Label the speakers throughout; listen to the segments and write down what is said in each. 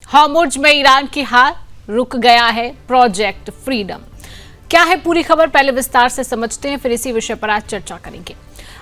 Speaker 1: Hormuz में Iran की हार, रुक गया है प्रोजेक्ट फ्रीडम। क्या है पूरी खबर, पहले विस्तार से समझते हैं, फिर इसी विषय पर आज चर्चा करेंगे।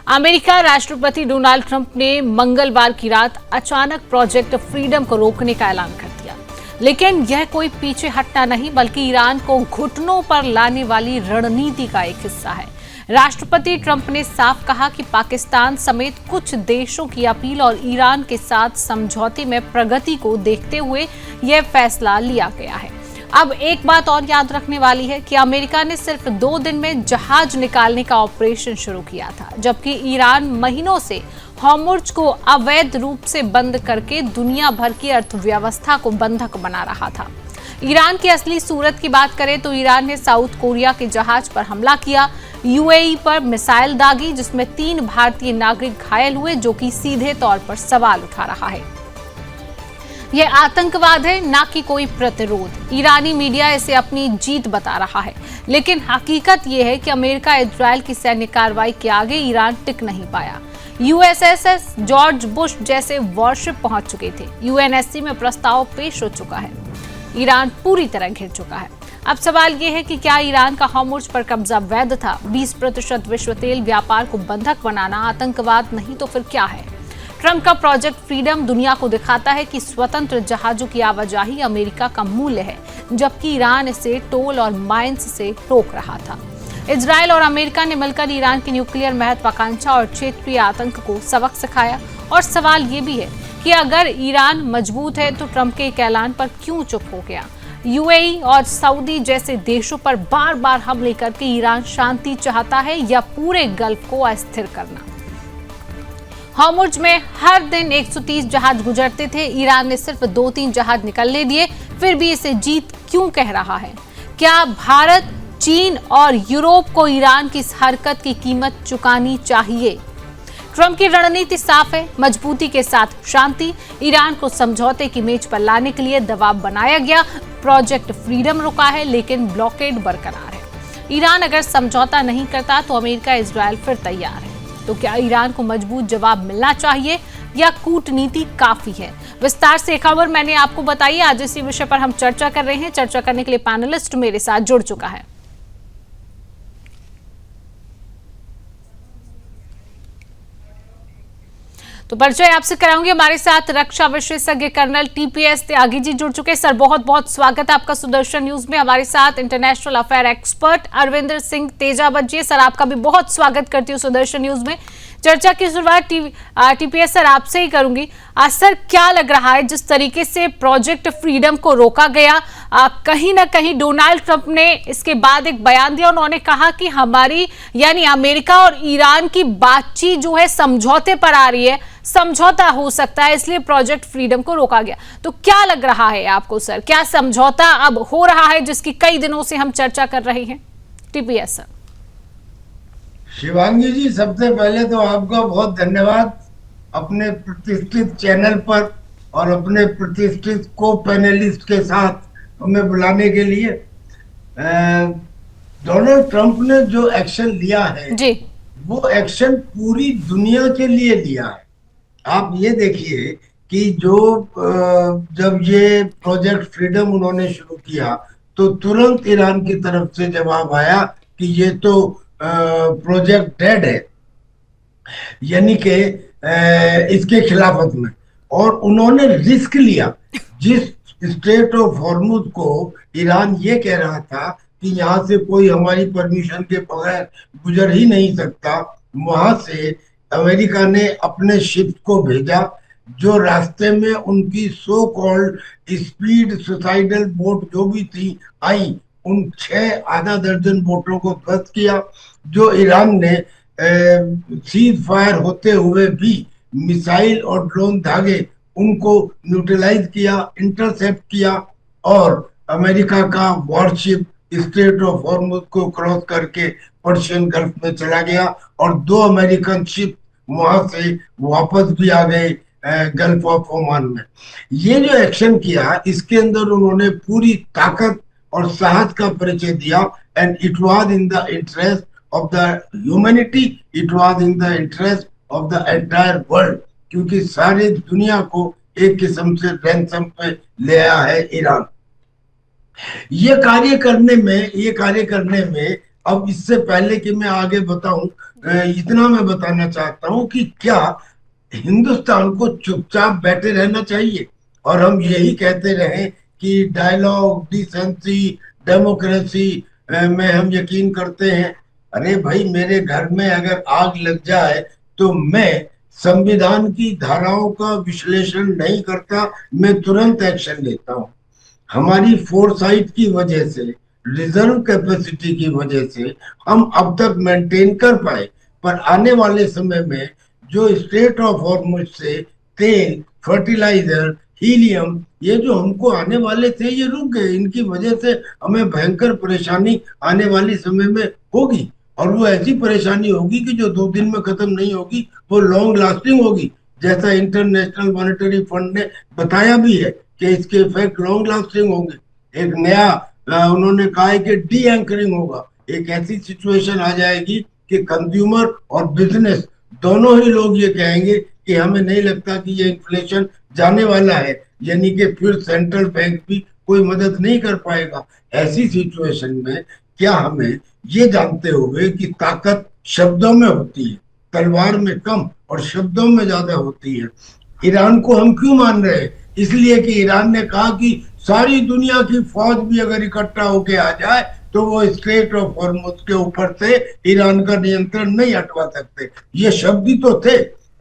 Speaker 1: अमेरिका राष्ट्रपति डोनाल्ड ट्रंप ने मंगलवार की रात अचानक प्रोजेक्ट फ्रीडम को रोकने का ऐलान कर दिया, लेकिन यह कोई पीछे हटना नहीं बल्कि ईरान को घुटनों पर लाने वाली रणनीति का एक हिस्सा है। राष्ट्रपति ट्रंप ने साफ कहा कि पाकिस्तान समेत कुछ देशों की अपील और ईरान के साथ समझौते में प्रगति को देखते हुए यह फैसला लिया गया है। अब एक बात और याद रखने वाली है कि अमेरिका ने सिर्फ 2 दिन में जहाज निकालने का ऑपरेशन शुरू किया था, जबकि ईरान महीनों से हॉर्मुज़ को अवैध रूप से बंद करके दुनिया भर की अर्थव्यवस्था को बंधक बना रहा था। ईरान की असली सूरत की बात करें तो ईरान ने साउथ कोरिया के जहाज पर हमला किया, यूएई पर मिसाइल दागी, जिसमें 3 भारतीय नागरिक घायल हुए, जो कि सीधे तौर पर सवाल उठा रहा है। यह आतंकवाद है, ना कि कोई प्रतिरोध। ईरानी मीडिया इसे अपनी जीत बता रहा है, लेकिन हकीकत यह है कि अमेरिका इजरायल की सैन्य कार्रवाई के आगे ईरान टिक नहीं पाया। यूएसएस जॉर्ज बुश जैसे वॉरशिप पहुंच चुके थे, यूएनएससी में प्रस्ताव पेश हो चुका है, ईरान पूरी तरह घिर चुका है। अब सवाल यह है कि क्या ईरान का हॉर्मुज़ पर कब्जा वैध था? 20% विश्व तेल व्यापार को बंधक बनाना आतंकवाद नहीं तो फिर क्या है? ट्रंप का प्रोजेक्ट फ्रीडम दुनिया को दिखाता है कि स्वतंत्र जहाजों की आवाजाही अमेरिका का मूल्य है, जबकि ईरान इसे टोल और माइंस से रोक रहा था। इजरायल और अमेरिका ने मिलकर ईरान की न्यूक्लियर महत्वाकांक्षा और क्षेत्रीय आतंक को सबक सिखाया। और सवाल ये भी है कि अगर ईरान मजबूत है तो ट्रंप के एक ऐलान पर क्यों चुप हो गया? यूएई और सऊदी जैसे देशों पर बार बार हमले करके ईरान शांति चाहता है या पूरे गल्फ को अस्थिर करना? हॉर्मुज़ में हर दिन 130 जहाज गुजरते थे, ईरान ने सिर्फ 2-3 जहाज निकलने दिए, फिर भी इसे जीत क्यों कह रहा है? क्या भारत, चीन और यूरोप को ईरान की इस हरकत की कीमत चुकानी चाहिए? ट्रंप की रणनीति साफ है, मजबूती के साथ शांति। ईरान को समझौते की मेज पर लाने के लिए दबाव बनाया गया, प्रोजेक्ट फ्रीडम रुका है, लेकिन ब्लॉकेड बरकरार है। ईरान अगर समझौता नहीं करता तो अमेरिका इजरायल फिर तैयार है। तो क्या ईरान को मजबूत जवाब मिलना चाहिए या कूटनीति काफी है? विस्तार से खबर मैंने आपको बताई। आज इसी विषय पर हम चर्चा कर रहे हैं। चर्चा करने के लिए पैनलिस्ट मेरे साथ जुड़ चुका है। तो परिचय आपसे कराऊंगी, हमारे साथ रक्षा विशेषज्ञ कर्नल टीपीएस त्यागी जी जुड़ चुके हैं। सर, बहुत बहुत स्वागत है आपका सुदर्शन न्यूज में। हमारे साथ international affair expert Arvinder Singh Tejawat ji, sir आपका भी बहुत स्वागत करती हूँ सुदर्शन न्यूज में। चर्चा की शुरुआत टीपीएस सर आपसे ही करूंगी। सर, क्या लग रहा है जिस तरीके से प्रोजेक्ट फ्रीडम को रोका गया, कहीं ना कहीं डोनाल्ड ट्रंप ने इसके बाद एक बयान दिया, उन्होंने कहा कि हमारी यानी अमेरिका और ईरान की बातचीत जो है समझौते पर आ रही है, समझौता हो सकता है, इसलिए प्रोजेक्ट फ्रीडम को रोका गया। तो क्या लग रहा है आपको सर, क्या समझौता अब हो रहा है जिसकी कई दिनों से हम चर्चा कर रहे हैं? TPS sir.
Speaker 2: शिवांगी जी, सबसे पहले तो आपका बहुत धन्यवाद अपने प्रतिष्ठित चैनल पर और अपने प्रतिष्ठित को पैनलिस्ट के साथ हमें बुलाने के लिए। डोनाल्ड ट्रंप ने जो एक्शन लिया है जी, वो एक्शन पूरी दुनिया के लिए लिया है। आप ये देखिए कि जब ये प्रोजेक्ट फ्रीडम उन्होंने शुरू किया तो तुरंत ईरान की तरफ से जवाब आया कि ये तो प्रोजेक्ट डेड है, यानी कि इसके खिलाफत में। और उन्होंने रिस्क लिया। जिस स्टेट ऑफ हॉर्मुज़ को ईरान ये कह रहा था कि यहाँ से कोई हमारी परमिशन के बगैर गुजर ही नहीं सकता, वहां से अमेरिका ने अपने शिप को भेजा, जो रास्ते में उनकी so called speed suicidal boat जो भी थी आई, उन 6 आधा दर्जन बोटों को ध्वस्त किया। जो ईरान ने सीज फायर होते हुए भी मिसाइल और ड्रोन धागे उनको न्यूट्रलाइज किया, इंटरसेप्ट किया, और अमेरिका का वॉरशिप स्ट्रेट ऑफ हॉर्मुज़ को क्रॉस करके पर्शियन गल्फ में चला गया और 2 अमेरिकन शिप वहां से वापस भी आ गए गल्फ ऑफ ओमान में। ये जो एक्शन किया, इसके अंदर उन्होंने पूरी ताकत और साहस का परिचय दिया। And it was in the interest of the humanity, it was in the interest of the entire world, क्योंकि सारी दुनिया को एक किस्म से रैंसम पे ले आया है ईरान। ये कार्य करने में अब इससे पहले कि मैं आगे बताऊं, इतना मैं बताना चाहता हूं कि क्या हिंदुस्तान को चुपचाप बैठे रहना चाहिए और हम यही कहते रहे कि डायलॉग, डिसेंसी, डेमोक्रेसी में हम यकीन करते हैं। अरे भाई, मेरे घर में अगर आग लग जाए तो मैं संविधान की धाराओं का विश्लेषण नहीं करता, मैं तुरंत एक्शन लेता हूं। हमारी फोरसाइट की वजह से, रिजर्व कैपेसिटी की वजह से हम अब तक मेंटेन कर पाए, पर आने वाले समय में जो स्टेट ऑफ हॉर्मुज से तेल, फर्टिलाइजर, हीलियम, ये जो हमको आने वाले थे ये रुक गए। इनकी वजह से हमें भयंकर परेशानी आने वाले समय में होगी, और वो ऐसी परेशानी होगी कि जो 2 दिन में खत्म नहीं होगी, वो लॉन्ग लास्टिंग होगी, जैसा इंटरनेशनल मॉनेटरी फंड ने बताया भी है कि इसके इफेक्ट लॉन्ग लास्टिंग होंगे। एक नया उन्होंने कहा है कि डी एंकरिंग होगा। एक ऐसी सिचुएशन आ जाएगी कि कंज्यूमर और बिजनेस दोनों ही लोग ये कहेंगे कि हमें नहीं लगता कि ये इन्फ्लेशन जाने वाला है, यानी कि फिर सेंट्रल बैंक भी कोई मदद नहीं कर पाएगा। ऐसी सिचुएशन में क्या हमें ये जानते हुए कि ताकत शब्दों में होती है, तलवार में कम और शब्दों में ज्यादा होती है, ईरान को हम क्यों मान रहे हैं? इसलिए कि ईरान ने कहा कि सारी दुनिया की फौज भी अगर इकट्ठा होके आ जाए तो वो स्ट्रेट ऑफ हॉर्मुज के ऊपर से ईरान का नियंत्रण नहीं हटवा सकते। ये शब्द ही तो थे।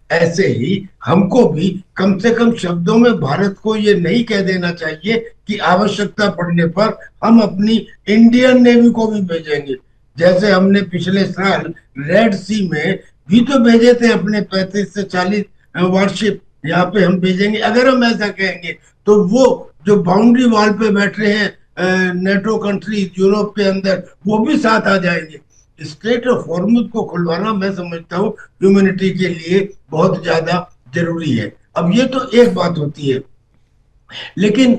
Speaker 2: ऐसे ही हमको भी कम से कम शब्दों में भारत को ये नहीं कह देना चाहिए कि आवश्यकता पड़ने पर हम अपनी इंडियन नेवी को भी भेजेंगे। जैसे हमने पिछले साल रेड सी में भी तो भेजे थे अपने 35 से 40 वारशिप, यहाँ पे हम भेजेंगे। अगर हम ऐसा कहेंगे तो वो जो बाउंड्री वॉल पे बैठ रहे हैं नेटो कंट्रीज यूरोप के अंदर, वो भी साथ आ जाएंगे। स्ट्रेट ऑफ हॉर्मुज को खुलवाना मैं समझता हूँ ह्यूमैनिटी के लिए बहुत ज्यादा जरूरी है। अब ये तो एक बात होती है, लेकिन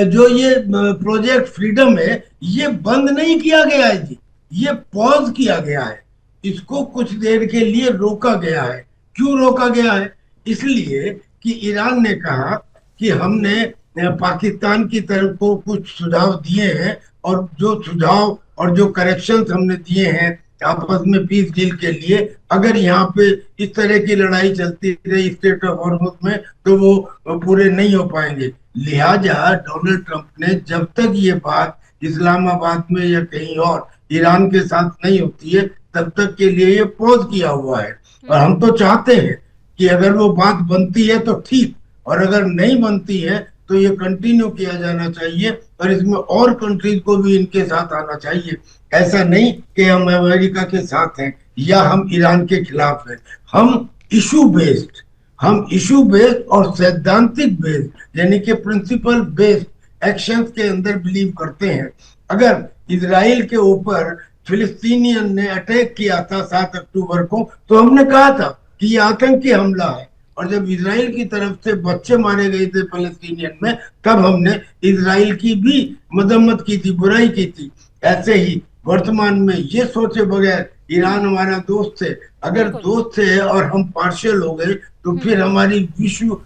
Speaker 2: जो ये प्रोजेक्ट फ्रीडम है ये बंद नहीं किया गया है जी, ये पॉज किया गया है। इसको कुछ देर के लिए रोका गया है। क्यों रोका गया है? इसलिए कि ईरान ने कहा कि हमने पाकिस्तान की तरफ को कुछ सुझाव दिए हैं, और जो सुझाव और जो करेक्शंस हमने दिए हैं आपस में पीस डील के लिए, अगर यहाँ पे इस तरह की लड़ाई चलती रही स्टेट ऑफ हॉर्मुज में तो वो पूरे नहीं हो पाएंगे। लिहाजा डोनाल्ड ट्रंप ने जब तक ये बात इस्लामाबाद में या कहीं और ईरान के साथ नहीं होती है तब तक के लिए ये पॉज किया हुआ है। और हम तो चाहते हैं कि अगर वो बात बनती है तो ठीक, और अगर नहीं बनती है तो ये कंटिन्यू किया जाना चाहिए, और इसमें और कंट्रीज को भी इनके साथ आना चाहिए। ऐसा नहीं कि हम अमेरिका के साथ हैं या हम ईरान के खिलाफ हैं। हम इशू बेस्ड और सैद्धांतिक बेस्ड यानी कि प्रिंसिपल बेस्ड एक्शंस के अंदर बिलीव करते हैं। अगर इजराइल के ऊपर फिलिस्तीनियन ने अटैक किया था 7 अक्टूबर को, तो हमने कहा था कि ये आतंकी हमला है, और जब इजराइल की तरफ से बच्चे मारे गए थे फलस्तीनियन में, तब हमने इजराइल की भी मदम्मत की थी, बुराई की थी। ऐसे ही वर्तमान में ये सोचे बगैर ईरान हमारा दोस्त है, अगर दोस्त है और हम पार्शियल हो गए तो फिर हमारी विश्व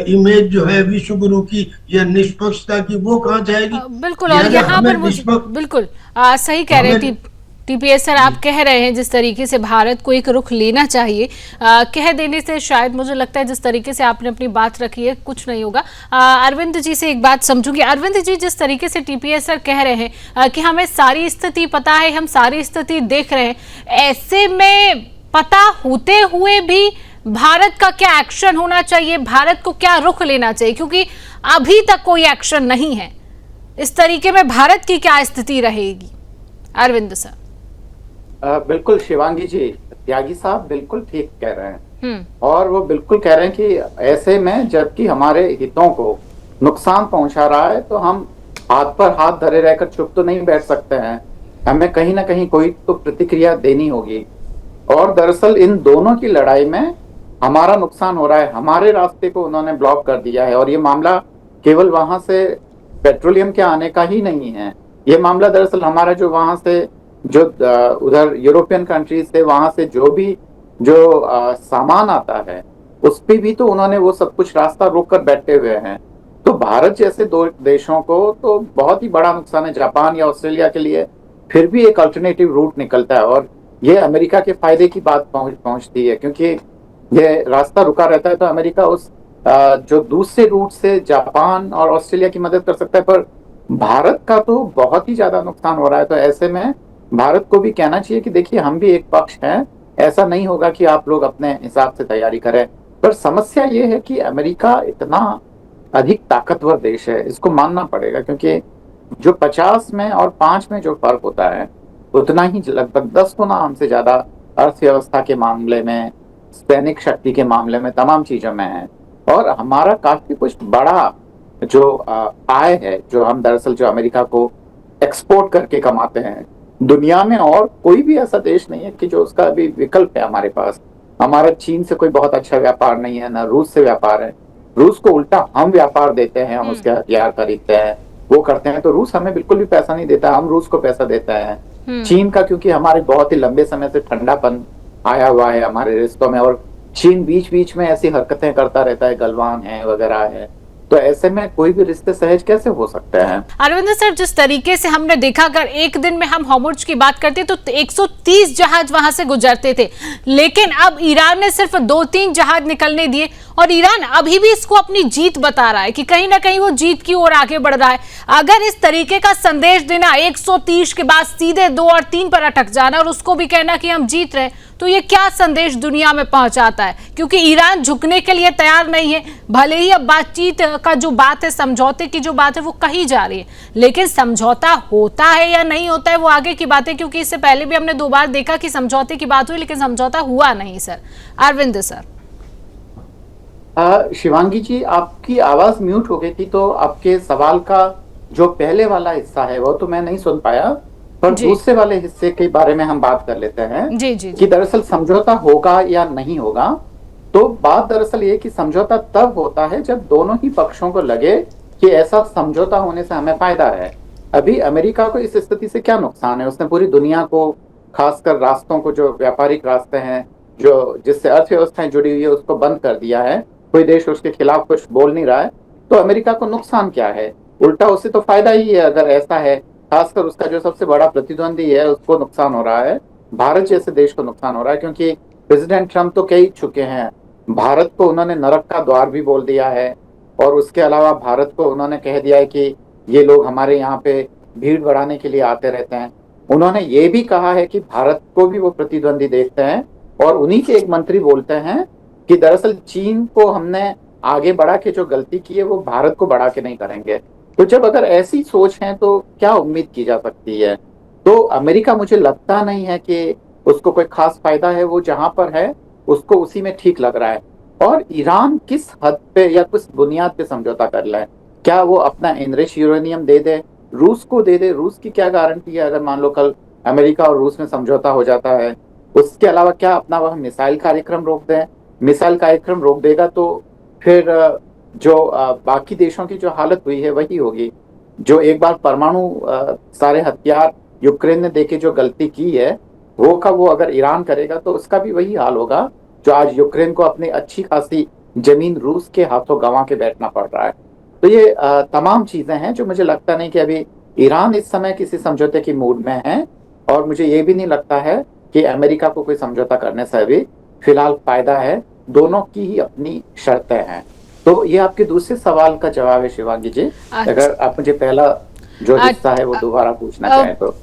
Speaker 2: इमेज जो है विश्व गुरु की या निष्पक्षता की, वो कहाँ जाएगी?
Speaker 1: बिल्कुल। और यहाँ पर मुझे बिल्कुल सही कह रहे थे टीपीएस सर, आप कह रहे हैं जिस तरीके से भारत को एक रुख लेना चाहिए, कह देने से शायद मुझे लगता है जिस तरीके से आपने अपनी बात रखी है कुछ नहीं होगा। अरविंद जी से एक बात समझूंगी। अरविंद जी, जिस तरीके से टीपीएस सर कह रहे हैं कि हमें सारी स्थिति पता है, हम सारी स्थिति देख रहे हैं, ऐसे में पता होते हुए भी भारत का क्या एक्शन होना चाहिए, भारत को क्या रुख लेना चाहिए? क्योंकि अभी तक कोई एक्शन नहीं है। इस तरीके में भारत की क्या स्थिति रहेगी? अरविंद सर।
Speaker 3: बिल्कुल शिवांगी जी, त्यागी साहब बिल्कुल ठीक कह रहे हैं, और वो बिल्कुल कह रहे हैं कि ऐसे में जबकि हमारे हितों को नुकसान पहुंचा रहा है तो हम हाथ पर हाथ धरे रहकर चुप तो नहीं बैठ सकते हैं, हमें कहीं ना कहीं कोई तो प्रतिक्रिया देनी होगी। और दरअसल इन दोनों की लड़ाई में हमारा नुकसान हो रहा है। हमारे रास्ते को उन्होंने ब्लॉक कर दिया है, और ये मामला केवल वहां से पेट्रोलियम के आने का ही नहीं है। ये मामला दरअसल हमारा जो वहां से जो उधर यूरोपियन कंट्रीज से वहां से जो भी सामान आता है उस पे भी तो उन्होंने वो सब कुछ रास्ता रोक कर बैठे हुए हैं। तो भारत जैसे दो देशों को तो बहुत ही बड़ा नुकसान है। जापान या ऑस्ट्रेलिया के लिए फिर भी एक अल्टरनेटिव रूट निकलता है, और ये अमेरिका के फायदे की बात पहुंचती है, क्योंकि ये रास्ता रुका रहता है तो अमेरिका उस जो दूसरे रूट से जापान और ऑस्ट्रेलिया की मदद कर सकता है, पर भारत का तो बहुत ही ज्यादा नुकसान हो रहा है। तो ऐसे में भारत को भी कहना चाहिए कि देखिए हम भी एक पक्ष हैं, ऐसा नहीं होगा कि आप लोग अपने हिसाब से तैयारी करें। पर समस्या ये है कि अमेरिका इतना अधिक ताकतवर देश है, इसको मानना पड़ेगा, क्योंकि जो 50 में और 5 में जो फर्क होता है उतना ही लगभग 10 गुना हमसे ज्यादा अर्थव्यवस्था के मामले में, सैनिक शक्ति के मामले में, तमाम चीजों में है। और हमारा काफी कुछ बड़ा जो आय है, जो हम दरअसल जो अमेरिका को एक्सपोर्ट करके कमाते हैं, दुनिया में और कोई भी ऐसा देश नहीं है कि जो उसका अभी विकल्प है हमारे पास। हमारा चीन से कोई बहुत अच्छा व्यापार नहीं है, ना रूस से व्यापार है। रूस को उल्टा हम व्यापार देते हैं, हम उसके हथियार खरीदते हैं, वो करते हैं, तो रूस हमें बिल्कुल भी पैसा नहीं देता, हम रूस को पैसा देते हैं। चीन का क्योंकि हमारे बहुत ही लंबे समय से ठंडापन आया हुआ है हमारे रिश्तों में, और चीन बीच बीच में ऐसी हरकतें करता रहता है, गलवान है वगैरह है, तो ऐसे में कोई भी रिश्ते सहज कैसे हो सकते हैं।
Speaker 1: अरविंद सर, जिस तरीके से हमने देखा, अगर एक दिन में हम हॉर्मुज़ की बात करते तो 130 जहाज वहां से गुजरते थे, लेकिन अब ईरान ने सिर्फ 2-3 जहाज निकलने दिए, और ईरान अभी भी इसको अपनी जीत बता रहा है कि कहीं ना कहीं वो जीत की ओर आगे बढ़ रहा है। अगर इस तरीके का संदेश देना, 130 के बाद सीधे 2 और 3 पर अटक जाना और उसको भी कहना कि हम जीत रहे, तो ये क्या संदेश दुनिया में पहुंचाता है? क्योंकि ईरान झुकने के लिए तैयार नहीं है। भले ही अब बातचीत का जो बात है, समझौते की जो बात है, वो कही जा रही है, लेकिन समझौता होता है या नहीं होता है वो आगे की बात है, क्योंकि इससे पहले भी हमने 2 बार देखा कि समझौते की बात हुई लेकिन समझौता हुआ नहीं। Sir Arvind sir.
Speaker 3: शिवांगी जी, आपकी आवाज म्यूट हो गई थी, तो आपके सवाल का जो पहले वाला हिस्सा है वो तो मैं नहीं सुन पाया, पर दूसरे वाले हिस्से के बारे में हम बात कर लेते हैं। जी। कि दरअसल समझौता होगा या नहीं होगा। तो बात दरअसल ये कि समझौता तब होता है जब दोनों ही पक्षों को लगे कि ऐसा समझौता होने से हमें फायदा है। अभी अमेरिका को इस स्थिति से क्या नुकसान है? उसने पूरी दुनिया को, खासकर रास्तों को, जो व्यापारिक रास्ते हैं, जो जिससे अर्थव्यवस्थाएं जुड़ी हुई है, उसको बंद कर दिया है। कोई देश उसके खिलाफ कुछ बोल नहीं रहा है, तो अमेरिका को नुकसान क्या है? उल्टा उससे तो फायदा ही है अगर ऐसा है। खासकर उसका जो सबसे बड़ा प्रतिद्वंदी है उसको नुकसान हो रहा है, भारत जैसे देश को नुकसान हो रहा है, क्योंकि प्रेसिडेंट ट्रंप तो कह चुके हैं, भारत को उन्होंने नरक का द्वार भी बोल दिया है, और उसके अलावा भारत को उन्होंने कह दिया है कि ये लोग हमारे यहाँ पे भीड़ बढ़ाने के लिए आते रहते हैं। उन्होंने ये भी कहा है कि भारत को भी वो प्रतिद्वंदी देखते हैं, और उन्हीं के एक मंत्री बोलते हैं कि दरअसल चीन को हमने आगे बढ़ा के जो गलती की है वो भारत को बढ़ा के नहीं करेंगे। तो जब अगर ऐसी सोच है तो क्या उम्मीद की जा सकती है? तो अमेरिका, मुझे लगता नहीं है कि उसको कोई खास फायदा है। वो जहां पर है उसको उसी में ठीक लग रहा है। और ईरान किस हद पे या किस बुनियाद पे समझौता कर ले? क्या वो अपना एनरिच यूरेनियम दे दे, रूस को दे दे? रूस की क्या गारंटी है अगर मान लो कल अमेरिका और रूस में समझौता हो जाता है? उसके अलावा क्या अपना वह मिसाइल कार्यक्रम रोक दें? मिसाइल कार्यक्रम रोक देगा तो फिर जो बाकी देशों की जो हालत हुई है वही होगी। जो एक बार परमाणु सारे हथियार यूक्रेन ने देके जो गलती की है वो का वो अगर ईरान करेगा तो उसका भी वही हाल होगा, जो आज यूक्रेन को अपनी अच्छी खासी जमीन रूस के हाथों गंवा के बैठना पड़ रहा है। तो ये तमाम चीजें हैं जो मुझे लगता नहीं कि अभी ईरान इस समय किसी समझौते की मूड में है, और मुझे ये भी नहीं लगता है कि अमेरिका को कोई समझौता करने से अभी फिलहाल फायदा है। दोनों की ही अपनी शर्तें हैं। तो ये आपके दूसरे सवाल का जवाब है शिवांगी जी। अगर आप मुझे पहला जो हिस्सा है वो दोबारा पूछना चाहें तो।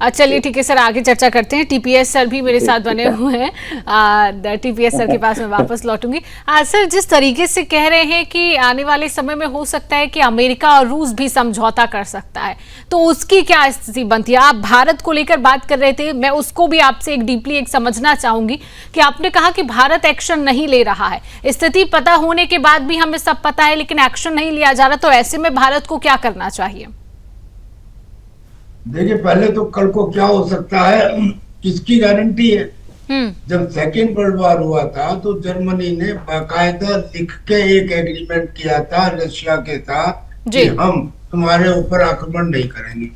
Speaker 1: चलिए ठीक है सर, आगे चर्चा करते हैं। टीपीएस सर भी मेरे साथ बने हुए हैं। टीपीएस सर के पास मैं वापस लौटूंगी। सर, जिस तरीके से कह रहे हैं कि आने वाले समय में हो सकता है कि अमेरिका और रूस भी समझौता कर सकता है, तो उसकी क्या स्थिति बनती है? आप भारत को लेकर बात कर रहे थे, मैं उसको भी आपसे एक डीपली समझना चाहूंगी कि आपने कहा कि भारत एक्शन नहीं ले रहा है। स्थिति पता होने के बाद भी हमें सब पता है लेकिन एक्शन नहीं लिया जा रहा, तो ऐसे में भारत को क्या करना चाहिए?
Speaker 2: देखिए, पहले तो कल को क्या हो सकता है किसकी गारंटी है? जब सेकेंड वर्ल्ड वॉर हुआ था तो जर्मनी ने बाकायदा लिख के एक एग्रीमेंट किया था रशिया के साथ कि हम तुम्हारे ऊपर आक्रमण नहीं करेंगे।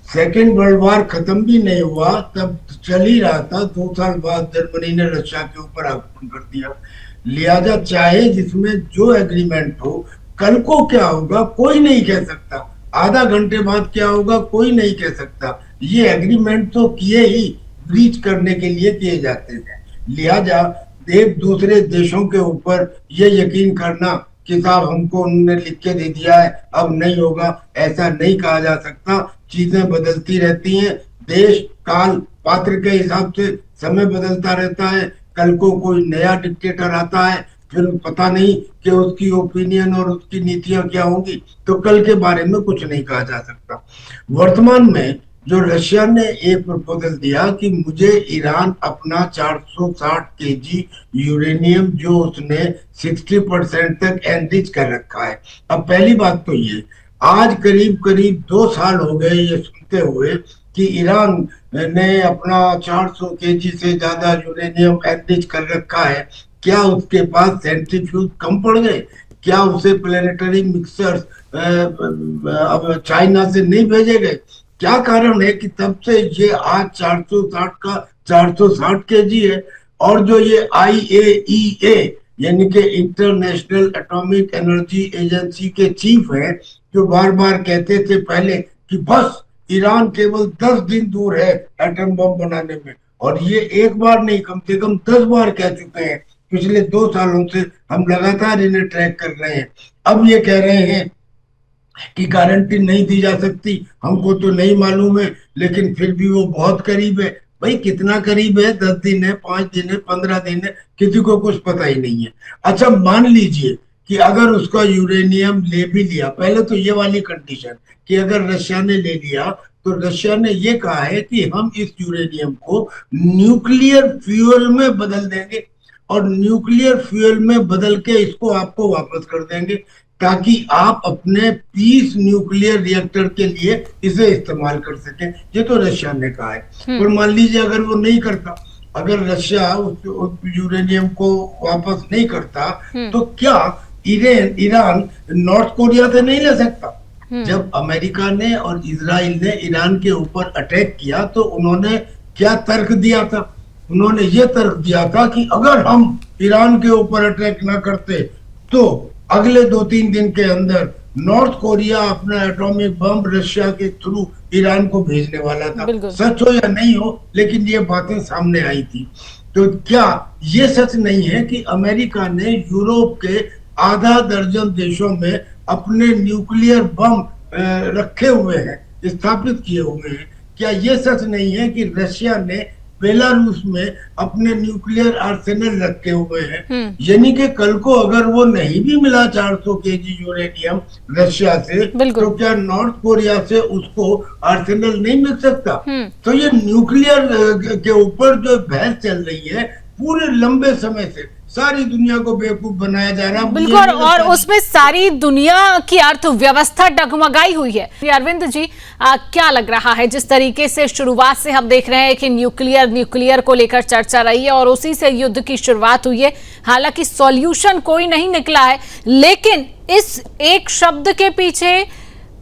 Speaker 2: सेकेंड वर्ल्ड वॉर खत्म भी नहीं हुआ, तब चल ही रहा था। 2 साल बाद जर्मनी ने रशिया के ऊपर आक्रमण कर दिया। लिहाजा चाहे जिसमें जो एग्रीमेंट हो, कल को क्या होगा कोई नहीं कह सकता, आधा घंटे बाद क्या होगा कोई नहीं कह सकता। ये एग्रीमेंट तो किए ही ब्रीच करने के लिए किए जाते हैं। लिहाजा एक दूसरे देशों के ऊपर ये यकीन करना कि साहब हमको उन्होंने लिख के दे दिया है अब नहीं होगा, ऐसा नहीं कहा जा सकता। चीजें बदलती रहती हैं, देश काल पात्र के हिसाब से समय बदलता रहता है। कल को कोई नया डिक्टेटर आता है, फिर पता नहीं कि उसकी ओपिनियन और उसकी नीतियां क्या होंगी, तो कल के बारे में कुछ नहीं कहा जा सकता। वर्तमान में जो रशिया ने एक प्रपोजल दिया कि मुझे ईरान अपना 460 केजी यूरेनियम जो उसने 60% तक एनरिच कर रखा है। अब पहली बात तो ये, आज करीब करीब 2 साल हो गए ये सुनते हुए कि ईरान ने अपना 400 केजी से ज्यादा यूरेनियम एनरिच कर रखा है। क्या उसके पास सेंट्रीफ्यूज कम पड़ गए? क्या उसे प्लेनेटरी मिक्सर्स अब चाइना से नहीं भेजे गए? क्या कारण है कि तब से ये आज 460 का 460 केजी है? और जो ये IAEA यानी कि इंटरनेशनल एटॉमिक एनर्जी एजेंसी के चीफ हैं, जो बार बार कहते थे पहले कि बस ईरान केवल 10 दिन दूर है एटम बम बनाने में, और ये एक बार नहीं कम से कम 10 बार कह चुके हैं। पिछले 2 सालों से हम लगातार इन्हें ट्रैक कर रहे हैं। अब ये कह रहे हैं कि गारंटी नहीं दी जा सकती, हमको तो नहीं मालूम है, लेकिन फिर भी वो बहुत करीब है। भाई कितना करीब है? 10 दिन है, 5 दिन है, 15 दिन है, किसी को कुछ पता ही नहीं है। अच्छा मान लीजिए कि अगर उसका यूरेनियम ले भी लिया, पहले तो ये वाली कंडीशन कि अगर रशिया ने ले लिया तो रशिया ने ये कहा है कि हम इस यूरेनियम को न्यूक्लियर फ्यूल में बदल देंगे, और न्यूक्लियर फ्यूल में बदल के इसको आपको वापस कर देंगे, ताकि आप अपने पीस न्यूक्लियर रिएक्टर के लिए इसे इस्तेमाल कर सकें। ये तो रशिया ने कहा है। पर मान लीजिए अगर वो नहीं करता, अगर रशिया उस यूरेनियम को वापस नहीं करता, तो क्या ईरान नॉर्थ कोरिया से नहीं ले सकता? जब अमेरिका ने और इजराइल ने ईरान के ऊपर अटैक किया तो उन्होंने क्या तर्क दिया था? उन्होंने ये तर्क दिया था कि अगर हम ईरान के ऊपर अटैक ना करते तो अगले 2-3 दिन के अंदर नॉर्थ कोरिया अपना एटॉमिक बम रशिया के थ्रू ईरान को भेजने वाला था। सच हो या नहीं हो, लेकिन ये बातें सामने आई थी। तो क्या ये सच नहीं है कि अमेरिका ने यूरोप के आधा दर्जन देशों में अपने न्यूक्लियर बम रखे हुए हैं, स्थापित किए हुए हैं? क्या ये सच नहीं है कि रशिया ने बेलारूस में अपने न्यूक्लियर आर्सेनल रखे हुए हैं? यानी कि कल को अगर वो नहीं भी मिला 400 केजी यूरेनियम रशिया से, तो क्या नॉर्थ कोरिया से उसको आर्सेनल नहीं मिल सकता? तो ये न्यूक्लियर के ऊपर जो बहस चल रही है पूरे लंबे समय से, सारी दुनिया को बेवकूफ बनाया जा रहा है।
Speaker 1: बिल्कुल, और उसमें सारी दुनिया की अर्थव्यवस्था डगमगाई हुई है। अरविंद जी, क्या लग रहा है, जिस तरीके से शुरुआत से हम देख रहे हैं कि न्यूक्लियर को लेकर चर्चा रही है और उसी से युद्ध की शुरुआत हुई है, हालांकि सॉल्यूशन कोई नहीं निकला है, लेकिन इस एक शब्द के पीछे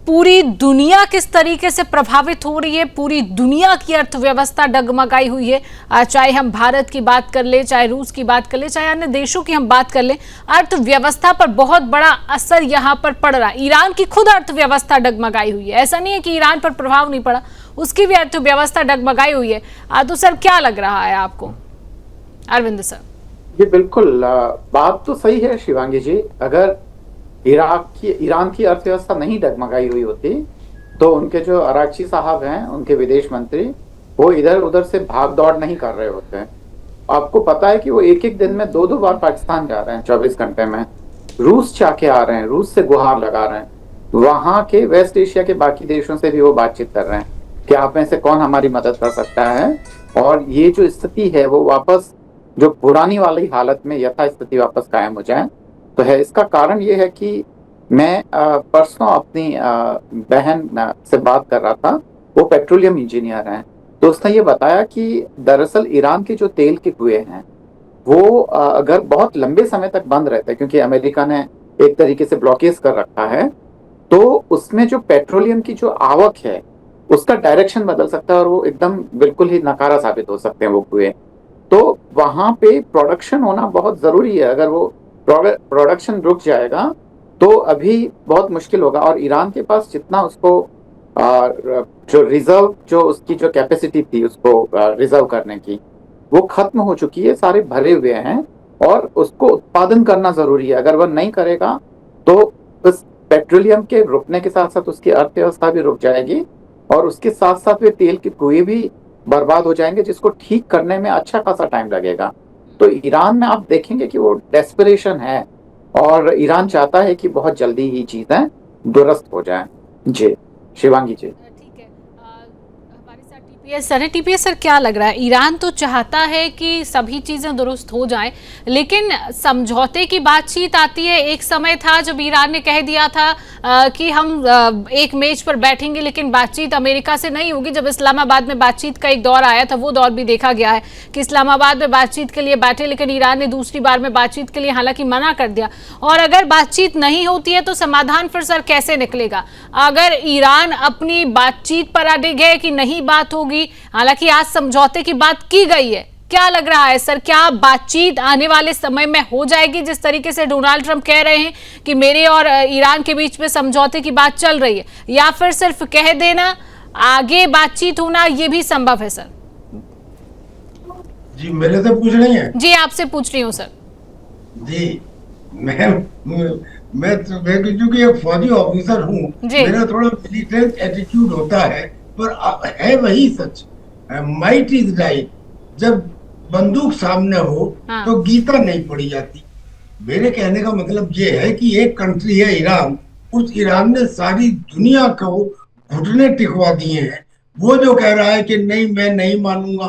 Speaker 1: पूरी दुनिया किस तरीके से प्रभावित हो रही है, पूरी दुनिया की अर्थव्यवस्था डगमगाई हुई है। चाहे हम भारत की बात कर ले, चाहे रूस की बात कर ले, चाहे अन्य देशों की हम बात कर ले, अर्थव्यवस्था पर बहुत बड़ा असर यहाँ पर पड़ रहा है। ईरान की खुद अर्थव्यवस्था डगमगाई हुई है, ऐसा नहीं है कि ईरान पर प्रभाव नहीं पड़ा, उसकी भी अर्थव्यवस्था डगमगाई हुई है। तो सर क्या लग रहा है आपको? अरविंद सर
Speaker 3: जी बिल्कुल, बात तो सही है शिवांगी जी। अगर ईरान की अर्थव्यवस्था नहीं डगमगाई हुई होती तो उनके जो अरागची साहब हैं, उनके विदेश मंत्री, वो इधर उधर से भाग दौड़ नहीं कर रहे होते हैं। आपको पता है कि वो एक एक दिन में 2-2 बार पाकिस्तान जा रहे हैं 24 घंटे में, रूस जाके आ रहे हैं, रूस से गुहार लगा रहे हैं, वहां के वेस्ट एशिया के बाकी देशों से भी वो बातचीत कर रहे हैं कि आप में से कौन हमारी मदद कर सकता है। और ये जो स्थिति है वो वापस जो पुरानी वाली हालत में यथा स्थिति वापस कायम हो जाए तो है। इसका कारण ये है कि मैं परसों अपनी बहन से बात कर रहा था, वो पेट्रोलियम इंजीनियर हैं, तो उसने ये बताया कि दरअसल ईरान के जो तेल के कुएं हैं वो अगर बहुत लंबे समय तक बंद रहते हैं, क्योंकि अमेरिका ने एक तरीके से ब्लॉकेज कर रखा है, तो उसमें जो पेट्रोलियम की जो आवक है उसका डायरेक्शन बदल सकता है और वो एकदम बिल्कुल ही नकारा साबित हो सकते हैं वो कुएं। तो वहां पे प्रोडक्शन होना बहुत जरूरी है। अगर वो प्रोडक्शन रुक जाएगा तो अभी बहुत मुश्किल होगा। और ईरान के पास जितना उसको जो रिजर्व, जो उसकी जो कैपेसिटी थी उसको रिजर्व करने की, वो खत्म हो चुकी है, सारे भरे हुए हैं। और उसको उत्पादन करना जरूरी है। अगर वह नहीं करेगा तो उस पेट्रोलियम के रुकने के साथ साथ उसकी अर्थव्यवस्था भी रुक जाएगी, और उसके साथ साथ वे तेल के कुएं भी बर्बाद हो जाएंगे, जिसको ठीक करने में अच्छा खासा टाइम लगेगा। तो ईरान में आप देखेंगे कि वो डेस्परेशन है, और ईरान चाहता है कि बहुत जल्दी ही चीजें दुरुस्त हो जाएं। जी शिवांगी जी।
Speaker 1: ठीक है, हमारे साथ टीपीएस सर है। टीपीएस सर, क्या लग रहा है, ईरान तो चाहता है कि सभी चीजें दुरुस्त हो जाएं, लेकिन समझौते की बातचीत आती है। एक समय था जब ईरान ने कह दिया था कि हम एक मेज पर बैठेंगे, लेकिन बातचीत अमेरिका से नहीं होगी। जब इस्लामाबाद में बातचीत का एक दौर आया था, वो दौर भी देखा गया है कि इस्लामाबाद में बातचीत के लिए बैठे, लेकिन ईरान ने दूसरी बार में बातचीत के लिए हालांकि मना कर दिया। और अगर बातचीत नहीं होती है तो समाधान फिर सर कैसे निकलेगा? अगर ईरान अपनी बातचीत पर अड़िग है कि नहीं बात होगी, हालांकि आज समझौते की बात की गई है, क्या लग रहा है सर, क्या बातचीत आने वाले समय में हो जाएगी? जिस तरीके से डोनाल्ड ट्रंप कह रहे हैं कि मेरे और ईरान के बीच में समझौते की बात चल रही है, या फिर सिर्फ कह देना, आगे बातचीत होना ये भी संभव है सर?
Speaker 2: जी मेरे से पूछ रही हैं?
Speaker 1: जी आपसे पूछ रही हूँ सर।
Speaker 2: जी मैं क्योंकि एक फौजी ऑफिसर हूँ, मेरा थोड़ा मिलिटेंट एटीट्यूड होता है, पर है वही सच। Might is right. जब बंदूक सामने हो तो गीता नहीं पढ़ी जाती। मेरे कहने का मतलब ये है कि एक कंट्री है ईरान, उस ईरान ने सारी दुनिया को घुटने टिकवा दिए हैं। वो जो कह रहा है कि नहीं मैं नहीं मानूंगा,